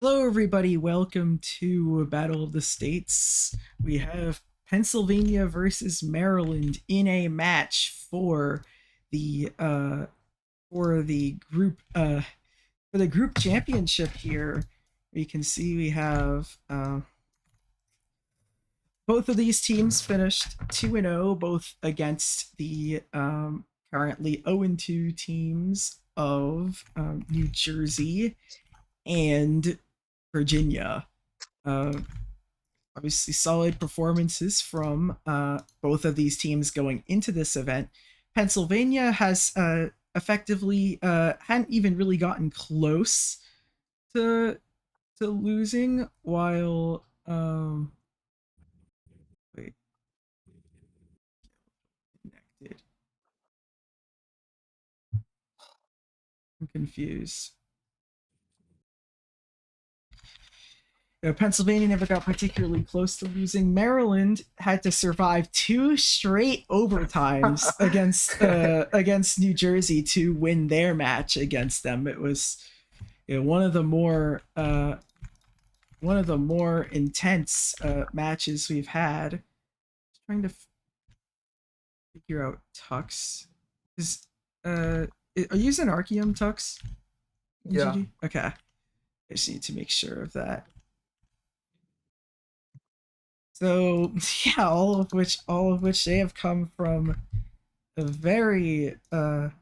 Hello, everybody. Welcome to Battle of the States. We have Pennsylvania versus Maryland in a match for the group championship. Here, you can see we have both of these teams finished 2-0, both against the currently 0-2 teams of New Jersey and Virginia. Obviously solid performances from both of these teams going into this event. Pennsylvania has effectively hadn't even really gotten close to losing, while wait, connected. I'm confused. Pennsylvania never got particularly close to losing. Maryland had to survive 2 straight overtimes against New Jersey to win their match against them. It was one of the more intense matches we've had. Just trying to figure out Tux. Are you using Arceum, Tux? Yeah. Okay. I just need to make sure of that. So yeah, all of which they have come from a very tough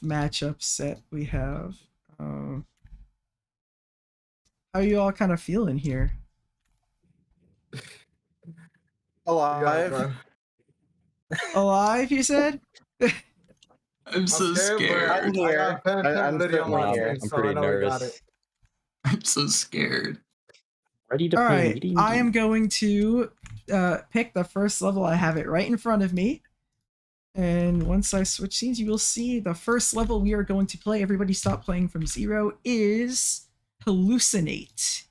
matchup set we have. How are you all kind of feeling here? Alive. Alive, you said? I'm so scared. scared. I'm here. I got pen and I'm paper on my certainly here. screen, I'm so I pretty know we got nervous. it. I'm so scared. Ready to All play right, meeting I game. am going to pick the first level. I have it right in front of me. And once I switch scenes, you will see the first level we are going to play. Everybody stop playing from zero is Hallucinate.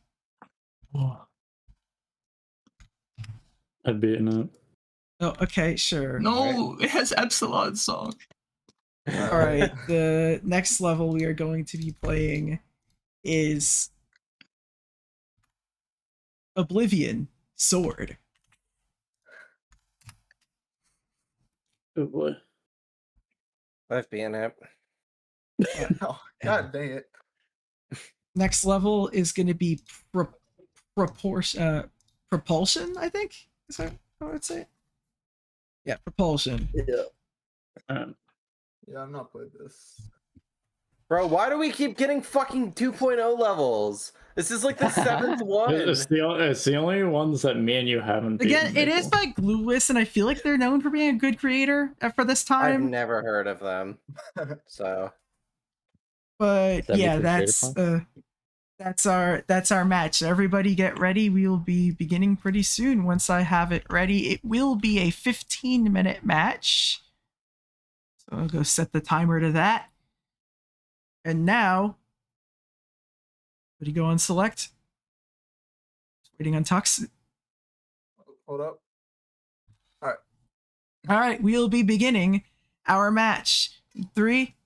I've beaten it. Oh, okay, sure. No, it has Epsilon's song. All right, the next level we are going to be playing is Oblivion Sword. Oh boy. I've been it. Oh, God dang it. Next level is going to be Propulsion, I think. Is that how I would say it? Yeah, Propulsion. Yeah. Yeah, I'm not playing this. Bro, why do we keep getting fucking 2.0 levels? This is like the 7th one. It's the only ones that me and you haven't beaten. Again, it is by Glueless, and I feel like they're known for being a good creator for this I've time. never heard of them. So, But That yeah, makes it that's our match. Everybody get ready. We will be beginning pretty soon. Once I have it ready, it will be a 15-minute match. So I'll go set the timer to that. And now, would you go on select? Just waiting on Tux. Hold up. All right, we'll be beginning our match. 3,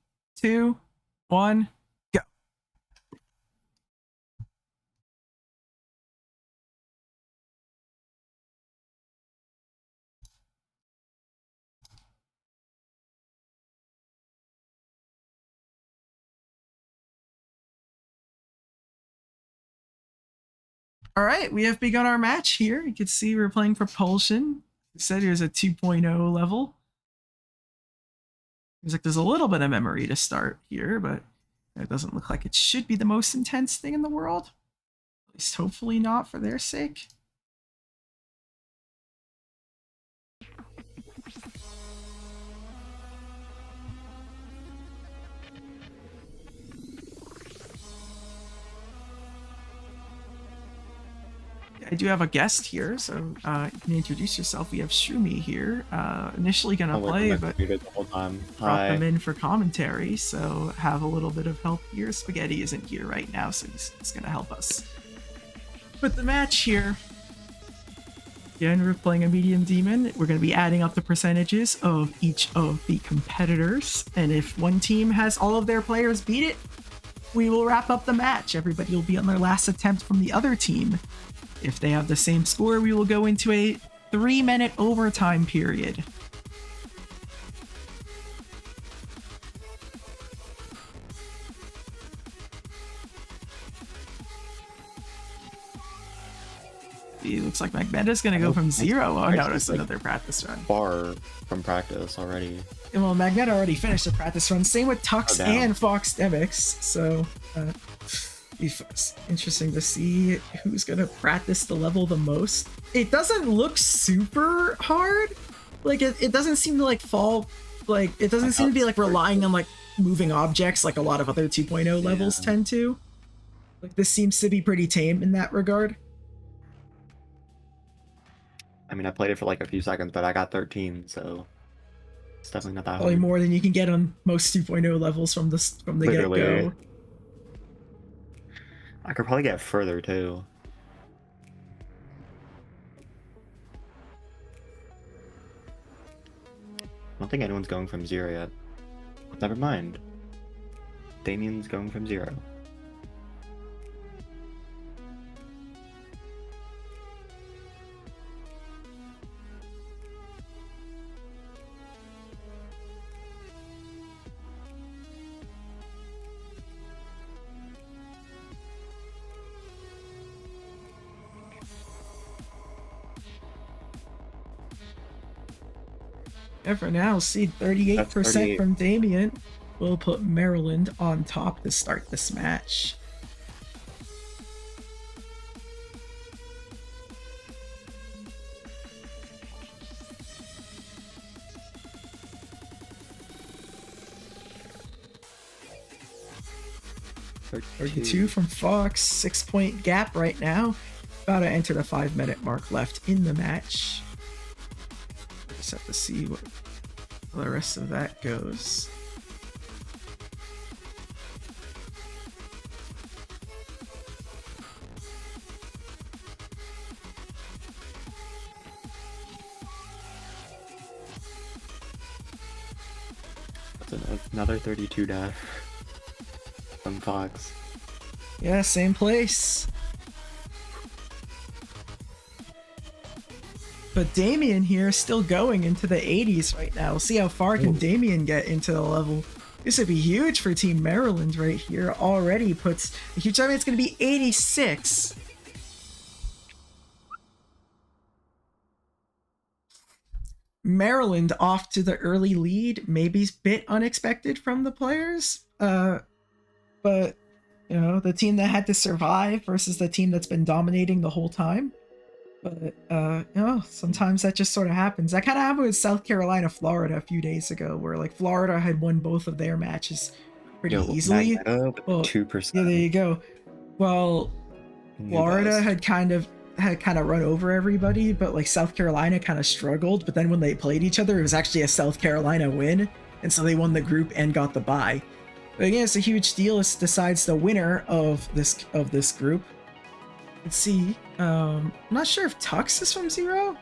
2, 1, go. All right, we have begun our match here. You can see we're playing Propulsion. It said here's a 2.0 level. Seems like there's a little bit of memory to start here, but it doesn't look like it should be the most intense thing in the world. At least hopefully not for their sake. I do have a guest here, so you can introduce yourself. We have Shumi here. Initially gonna play, but the whole time. brought them in for commentary, so have a little bit of help here. Spaghetti isn't here right now, so he's gonna help us. But the match here, again, we're playing a medium demon. We're gonna be adding up the percentages of each of the competitors, and if one team has all of their players beat it, we will wrap up the match. Everybody will be on their last attempt from the other team. If they have the same score, we will go into a 3-minute overtime period. It looks like Magnetta's gonna go from 0. Oh no, it's another practice run. Far from practice already. Well, Magneta already finished the practice run. Same with Tux damn. and Fox Demix. So, it's interesting to see who's gonna practice the level the most. It doesn't look super hard. Like it doesn't seem to like fall. Like it doesn't seem to be like relying on like moving objects like a lot of other 2.0 levels tend to. Like this seems to be pretty tame in that regard. I mean, I played it for like a few seconds, but I got 13, so it's definitely not that Probably hard. more than you can get on most 2.0 levels from the Literally. get-go. I could probably get further too. I don't think anyone's going from 0 yet. Never mind. Damien's going from 0. And for now, see 38% 38. from Damien. We'll put Maryland on top to start this match. Two from Fox, 6-point gap right now. About to enter the 5-minute mark left in the match. Just have to see what the rest of that goes. That's another 32 dash from Fox. Yeah, same place. But Damien here is still going into the 80s right now. We'll see how far can Damien get into the level. This would be huge for Team Maryland right here. Already puts a huge. I mean, it's going to be 86. Maryland off to the early lead. Maybe a bit unexpected from the players. But you know, the team that had to survive versus the team that's been dominating the whole time. But you know, sometimes that just sort of happens. That kind of happened with South Carolina, Florida a few days ago, where like Florida had won both of their matches pretty easily. Well, 2%. Yeah, there you go. Well, Florida had kind of run over everybody, but like South Carolina kind of struggled. But then when they played each other, it was actually a South Carolina win, and so they won the group and got the bye. But again, it's a huge deal. It decides the winner of this group. Let's see. I'm not sure if Tux is from 0.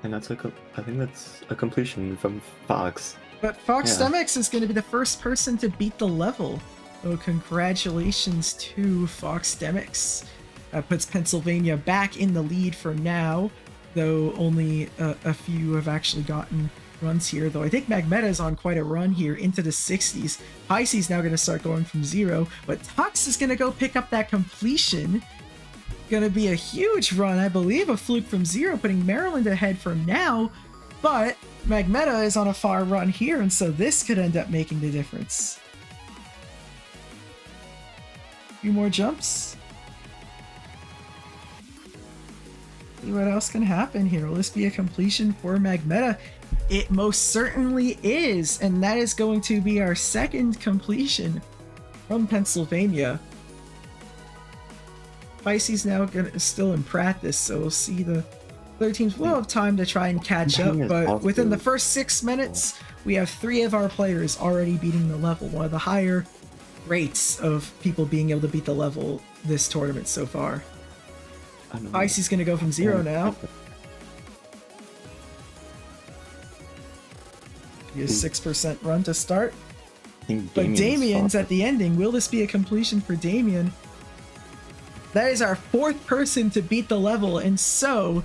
And that's I think that's a completion from Fox. But Fox Stomachs is going to be the first person to beat the level. So congratulations to Fox Stomachs. That puts Pennsylvania back in the lead for now, though only a few have actually gotten runs here. Though I think Magmeta is on quite a run here into the 60s. Pisces now going to start going from 0, but Tux is going to go pick up that completion. Going to be a huge run, I believe, a fluke from 0, putting Maryland ahead for now. But Magmeta is on a far run here, and so this could end up making the difference. A few more jumps. See what else can happen here. Will this be a completion for Magmeta? It most certainly is, and that is going to be our second completion from Pennsylvania. Pisces now still in practice, so we'll see the other teams will have time to try and catch up, but within the first 6 minutes, we have 3 of our players already beating the level, one of the higher rates of people being able to beat the level this tournament so far. Pisces going to go from 0 now. He has 6% run to start. But Damien's at the ending. Will this be a completion for Damien? That is our 4th person to beat the level, and so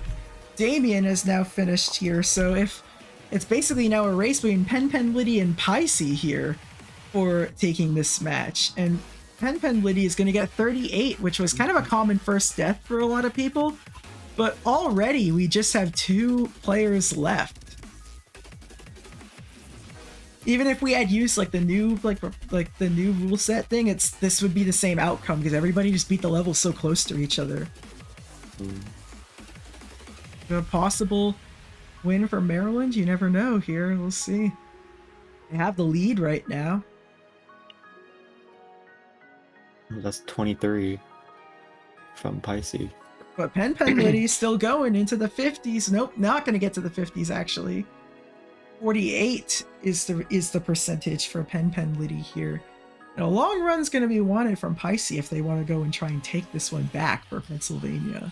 Damien is now finished here. So if it's basically now a race between Pen Liddy and Pisces here for taking this match. And Pen Liddy is going to get 38, which was kind of a common first death for a lot of people. But already we just have 2 players left. Even if we had used like the new the new rule set thing, this would be the same outcome because everybody just beat the level so close to each other. A possible win for Maryland, you never know here. We'll see. They have the lead right now. That's 23 from Pisces. But Pen Liddy's still going into the 50s. Nope, not going to get to the 50s actually. 48 is the percentage for Pen Liddy here. And a long run's going to be wanted from Pisces if they want to go and try and take this one back for Pennsylvania.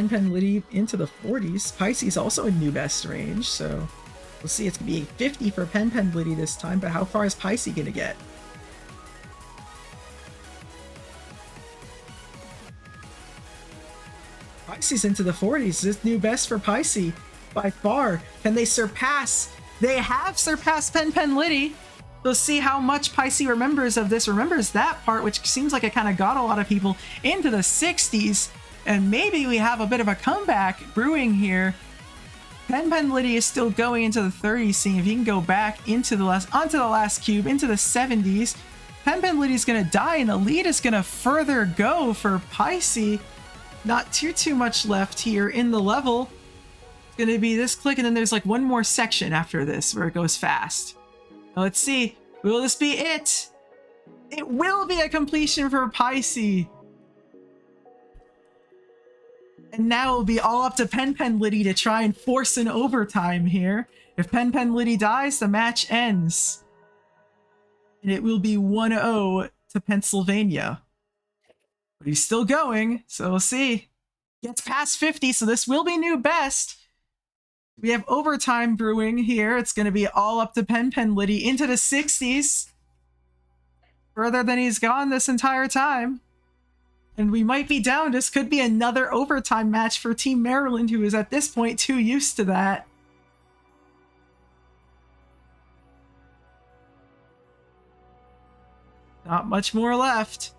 Pen Liddy into the 40s. Pisces also in new best range, so we'll see. It's going to be 50 for Pen Liddy this time, but how far is Pisces going to get? Pisces into the 40s. This new best for Pisces by far. Can they surpass? They have surpassed Pen Pen Liddy. So see how much Pisces remembers of this, remembers that part, which seems like it kind of got a lot of people into the 60s. And maybe we have a bit of a comeback brewing here. Pen Pen Liddy is still going into the 30s, seeing if he can go back into the onto the last cube, into the 70s. Pen Pen Liddy's gonna die, and the lead is gonna further go for Pisces. Not too much left here in the level. It's gonna be this click, and then there's like one more section after this where it goes fast. Now let's see, will this be it? It will be a completion for Pisces. And now it'll be all up to Pen Pen Liddy to try and force an overtime here. If Pen Pen Liddy dies, the match ends. And it will be 1-0 to Pennsylvania. But he's still going, so we'll see. Gets past 50, so this will be new best. We have overtime brewing here. It's going to be all up to Pen Pen Liddy into the 60s. Further than he's gone this entire time. And we might be down. This could be another overtime match for Team Maryland, who is at this point too used to that. Not much more left.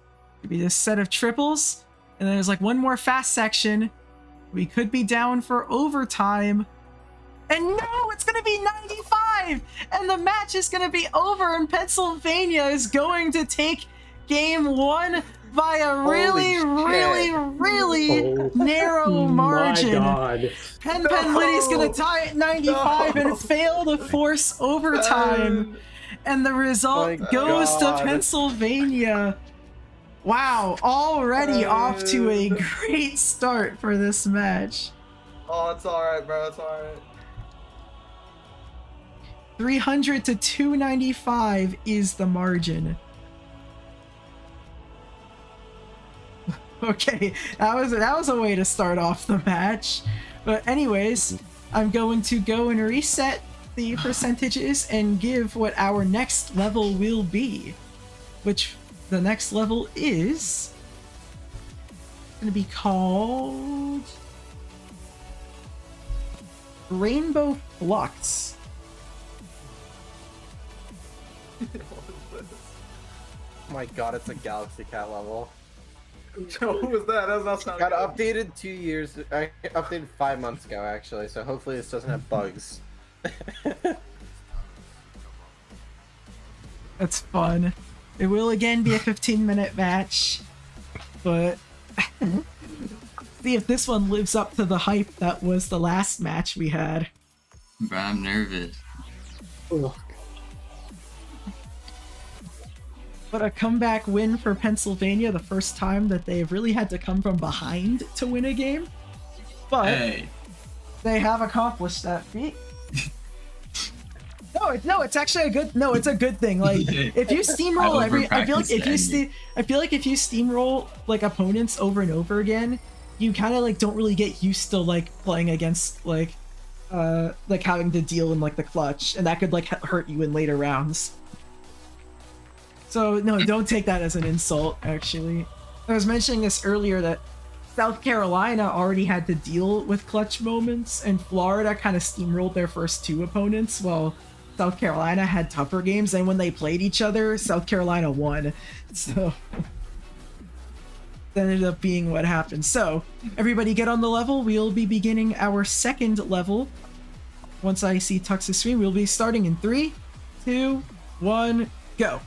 Maybe this set of triples. And then there's like one more fast section. We could be down for overtime. And no, it's going to be 95! And the match is going to be over, and Pennsylvania is going to take game one by a really narrow margin. My God. Pen Pen Liddy's going to tie at 95 and fail to force overtime. And the result goes to Pennsylvania. Wow, already off to a great start for this match. Oh, it's alright, bro. It's alright. 300 to 295 is the margin. Okay, that was a way to start off the match. But anyways, I'm going to go and reset the percentages and give what our next level will be. Which the next level is going to be called Rainbow Flux. Oh my god, it's a Galaxy Cat level. Yo, who was that? That does not sound Got good. updated 2 years. I updated 5 months ago, actually. So hopefully this doesn't have bugs. That's fun. It will again be a 15-minute match, but see if this one lives up to the hype that was the last match we had. Bro, I'm nervous. Ugh. But a comeback win for Pennsylvania, the first time that they've really had to come from behind to win a game. But Hey, they have accomplished that feat. It's actually a good. No, it's a good thing. Like if you steamroll I feel like if you steamroll like opponents over and over again, you kind of like don't really get used to like playing against like having to deal in like the clutch, and that could like hurt you in later rounds. So no, don't take that as an insult. Actually, I was mentioning this earlier that South Carolina already had to deal with clutch moments, and Florida kind of steamrolled their first two opponents, while South Carolina had tougher games. And when they played each other, South Carolina won. So that ended up being what happened. So everybody get on the level. We'll be beginning our second level. Once I see Tux's screen, we'll be starting in 3, 2, 1, go.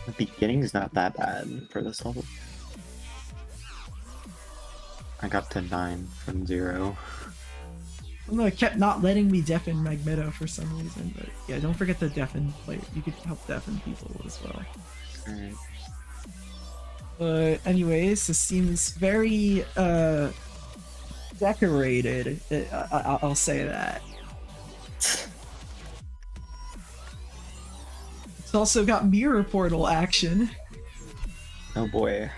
The beginning's not that bad for this level. I got to 9 from 0. I don't know, it kept not letting me deafen Magneto for some reason, but yeah, don't forget to deafen, like, you could help deafen people as well. Alright. But anyways, this seems very, decorated, I'll say that. It's also got mirror portal action. Oh boy.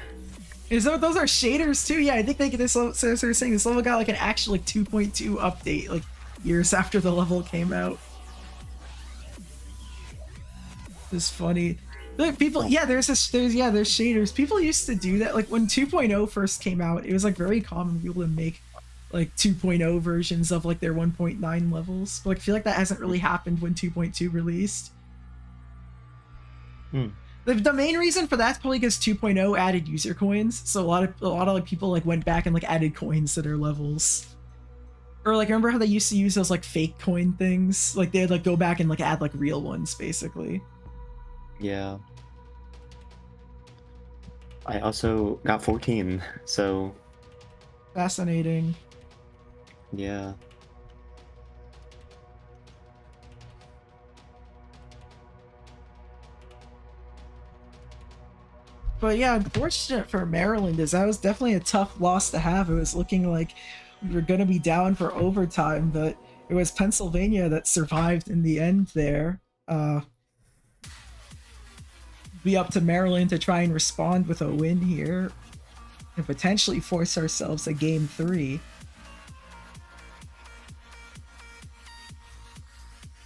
Those are shaders too. Yeah, I think they this level, so they're saying this level got like an actual like 2.2 update like years after the level came out. It's funny. Look, people, yeah, there's shaders. People used to do that. Like when 2.0 first came out, it was like very common for people to make like 2.0 versions of like their 1.9 levels. But like, I feel like that hasn't really happened when 2.2 released. The main reason for that's probably because 2.0 added user coins, so a lot of like people like went back and like added coins to their levels. Or like remember how they used to use those like fake coin things? Like they'd like go back and like add like real ones basically. Yeah. I also got 14, so Fascinating. yeah. But yeah, unfortunate for Maryland is that was definitely a tough loss to have. It was looking like we were going to be down for overtime, but it was Pennsylvania that survived in the end there. Be up to Maryland to try and respond with a win here and potentially force ourselves a game 3.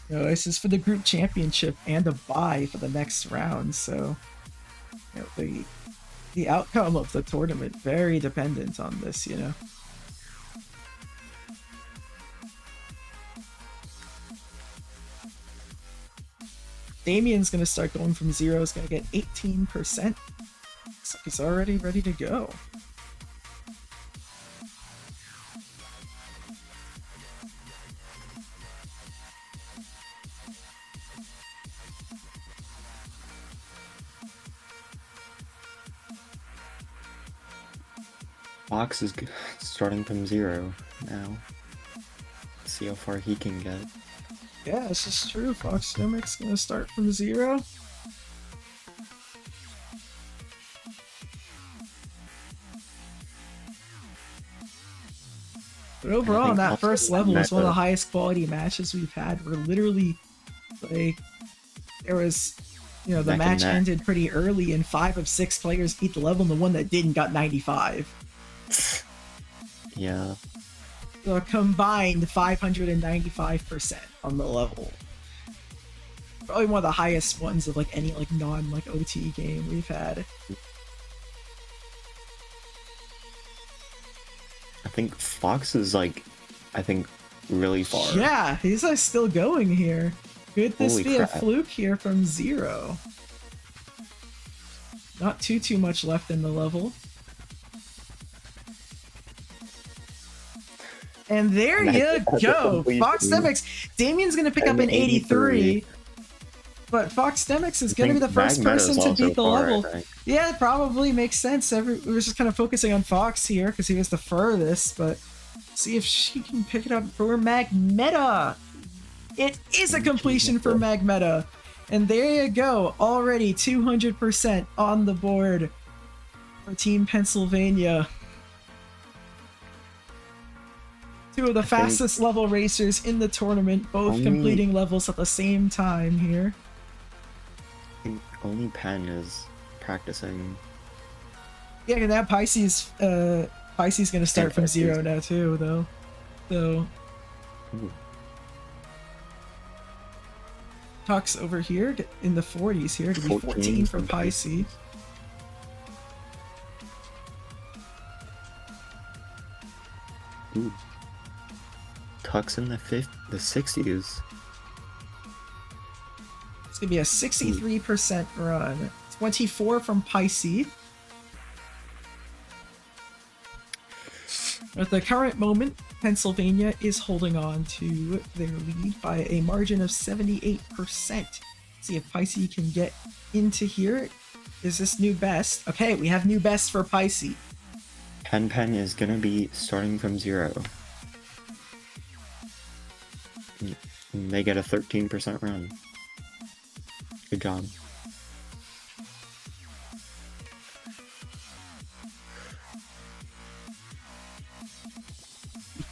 This is for the group championship and a bye for the next round, so the outcome of the tournament very dependent on this, Damien's gonna start going from 0, is gonna get 18%. Looks like he's already ready to go. Fox is starting from 0 now. Let's see how far he can get. Yeah, this is true. Fox Demic's gonna start from 0. But overall, on that first level was one of the highest quality matches we've had. We're literally like, there was, the match ended pretty early, and 5 of 6 players beat the level, and the one that didn't got 95. Yeah. So a combined 595% on the level. Probably one of the highest ones of like any like non like OT game we've had. I think Fox is like, really far. Yeah, he's like still going here. Could this Holy be crap. a fluke here from 0? Not too much left in the level. And there you go. Fox Demix. Damien's going to pick up an 83. But Fox Demix is going to be the first person to beat the level. Yeah, it probably makes sense. We were just kind of focusing on Fox here because he was the furthest. But see if she can pick it up for Magmeta. It is a completion for Magmeta. And there you go. Already 200% on the board for Team Pennsylvania. 2 of the fastest level racers in the tournament, both completing levels at the same time here. I think only Penn is practicing. Yeah, and that Pisces gonna start from 0 now too, though. So Tuck's over here in the 40s here to be 14 for Pisces. Ooh. Tuck's in the 60s. It's gonna be a 63% run. 24 from Pisces. At the current moment, Pennsylvania is holding on to their lead by a margin of 78%. See if Pisces can get into here. Is this new best? Okay, we have new best for Pisces. Penn is gonna be starting from 0. And they get a 13% run. Good job.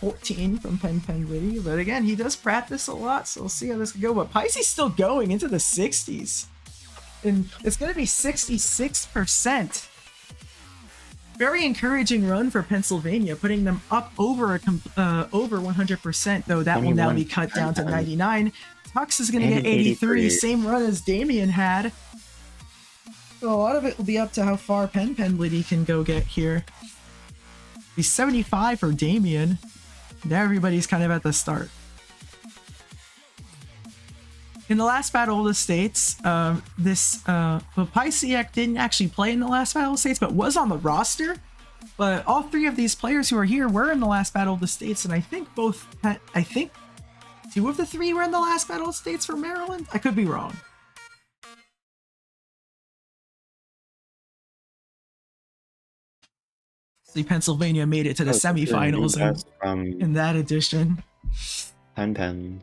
$14 from Pen Witty, but again, he does practice a lot, so we'll see how this can go. But Pisces still going into the 60s, and it's going to be 66%. Very encouraging run for Pennsylvania, putting them up over 100%, though that will now be cut down to 99. Tux is going to get 83, same run as Damien had. So a lot of it will be up to how far Pen Liddy can go get here. He's 75 for Damien. Now everybody's kind of at the start. In the last Battle of the States, Pysiak didn't actually play in the last Battle of the States, but was on the roster. But all three of these players who are here were in the last Battle of the States, and I think two of the three were in the last Battle of the States for Maryland? I could be wrong. See, Pennsylvania made it to the semifinals in that edition. Pen.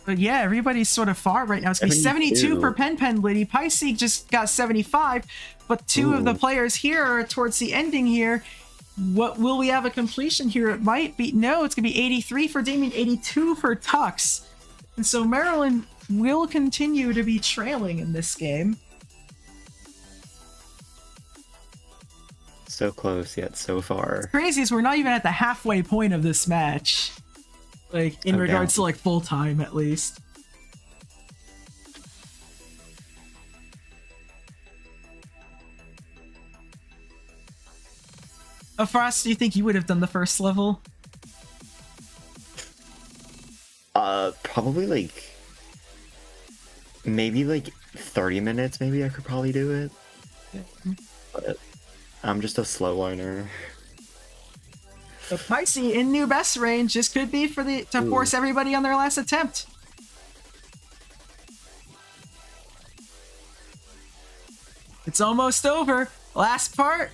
But yeah, everybody's sort of far right now. It's going to be 72 for Pen Liddy. Pyseek just got 75, but two of the players here are towards the ending here. What will we have a completion here? It might be, no, it's going to be 83 for Damien, 82 for Tux. And so Maryland will continue to be trailing in this game. So close yet so far. Crazy is we're not even at the halfway point of this match. Like, in regards to, like, full time, at least. Frost, do you think you would have done the first level? Probably, like... Maybe, like, 30 minutes, maybe I could probably do it. But I'm just a slow learner. The Pisces in new best range. This could be for to force everybody on their last attempt. It's almost over. Last part.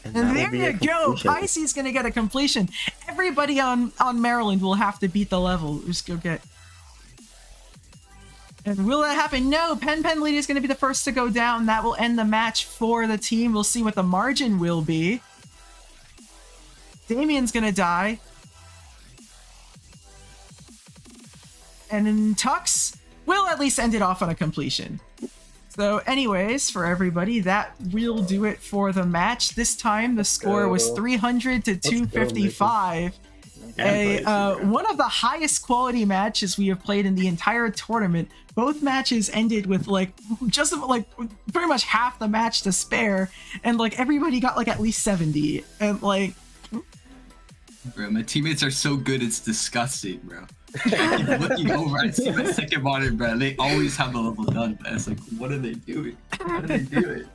And there you go. Pisces gonna get a completion. Everybody on Maryland will have to beat the level. Just go get. And will that happen? No, Pen Liddy is going to be the first to go down. That will end the match for the team. We'll see what the margin will be. Damien's going to die. And then Tux will at least end it off on a completion. So anyways, for everybody, that will do it for the match. This time, the score was 300 to 255. One of the highest quality matches we have played in the entire tournament. Both matches ended with just pretty much half the match to spare, and everybody got at least 70. And bro, my teammates are so good, it's disgusting, bro. I keep looking over, I see my second monitor, bro. They always have the level done, but it's like, what are they doing? How do they do it?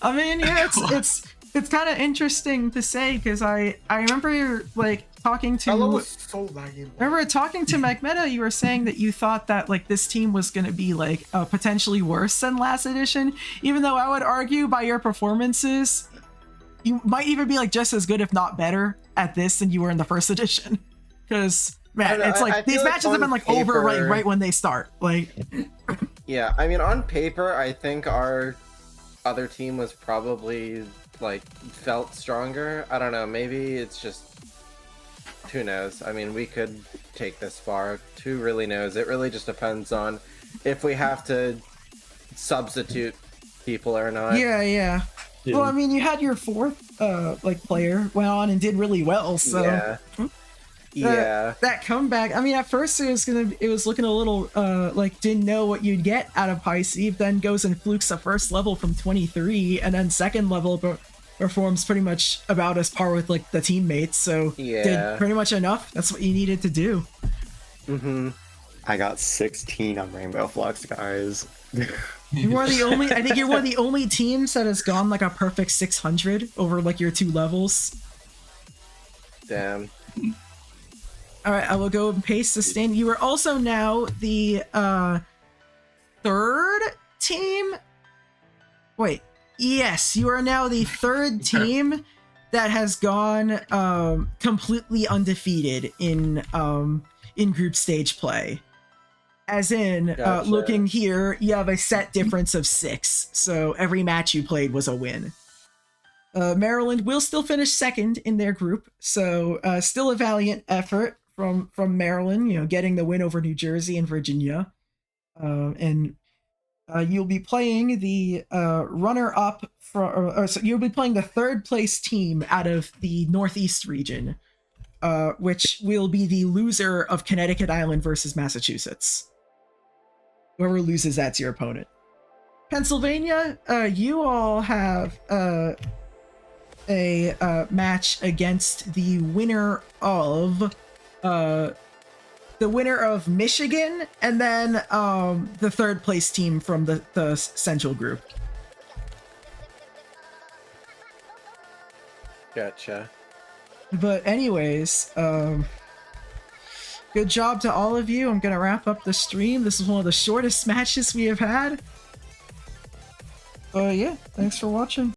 I mean, yeah, it's kind of interesting to say, because I remember talking to Magmeta. You were saying that you thought that this team was going to be potentially worse than last edition, even though I would argue by your performances you might even be just as good, if not better, at this than you were in the first edition. Because man, it's these matches have been over right when they start. Yeah, I mean, on paper I think our other team was probably felt stronger. I don't know, maybe it's just, who knows? I mean, we could take this far. Who really knows? It really just depends on if we have to substitute people or not. Yeah. Well, I mean, you had your fourth player went on and did really well, so yeah. That comeback. I mean, at first it was looking a little didn't know what you'd get out of Pisces. Then goes and flukes the first level from 23, and then second level performs pretty much about as par with the teammates. So did pretty much enough. That's what you needed to do. I got 16 on Rainbow Flux, guys. You are the only. I think you're one of the only teams that has gone a perfect 600 over your two levels. Damn. All right, I will go and paste the stand. You are also now the third team. Wait, yes, you are now the third team that has gone completely undefeated in group stage play. As in, Gotcha. Looking here, you have a set difference of 6, so every match you played was a win. Maryland will still finish second in their group, so still a valiant effort from Maryland, getting the win over New Jersey and Virginia. And You'll be playing the runner-up so you'll be playing the third place team out of the Northeast region, which will be the loser of Connecticut Island versus Massachusetts. Whoever loses, that's your opponent. Pennsylvania, you all have a match against the winner of Michigan, and then the third place team from the Central Group. Gotcha. But anyways, good job to all of you. I'm gonna wrap up the stream. This is one of the shortest matches we have had. Yeah, thanks for watching.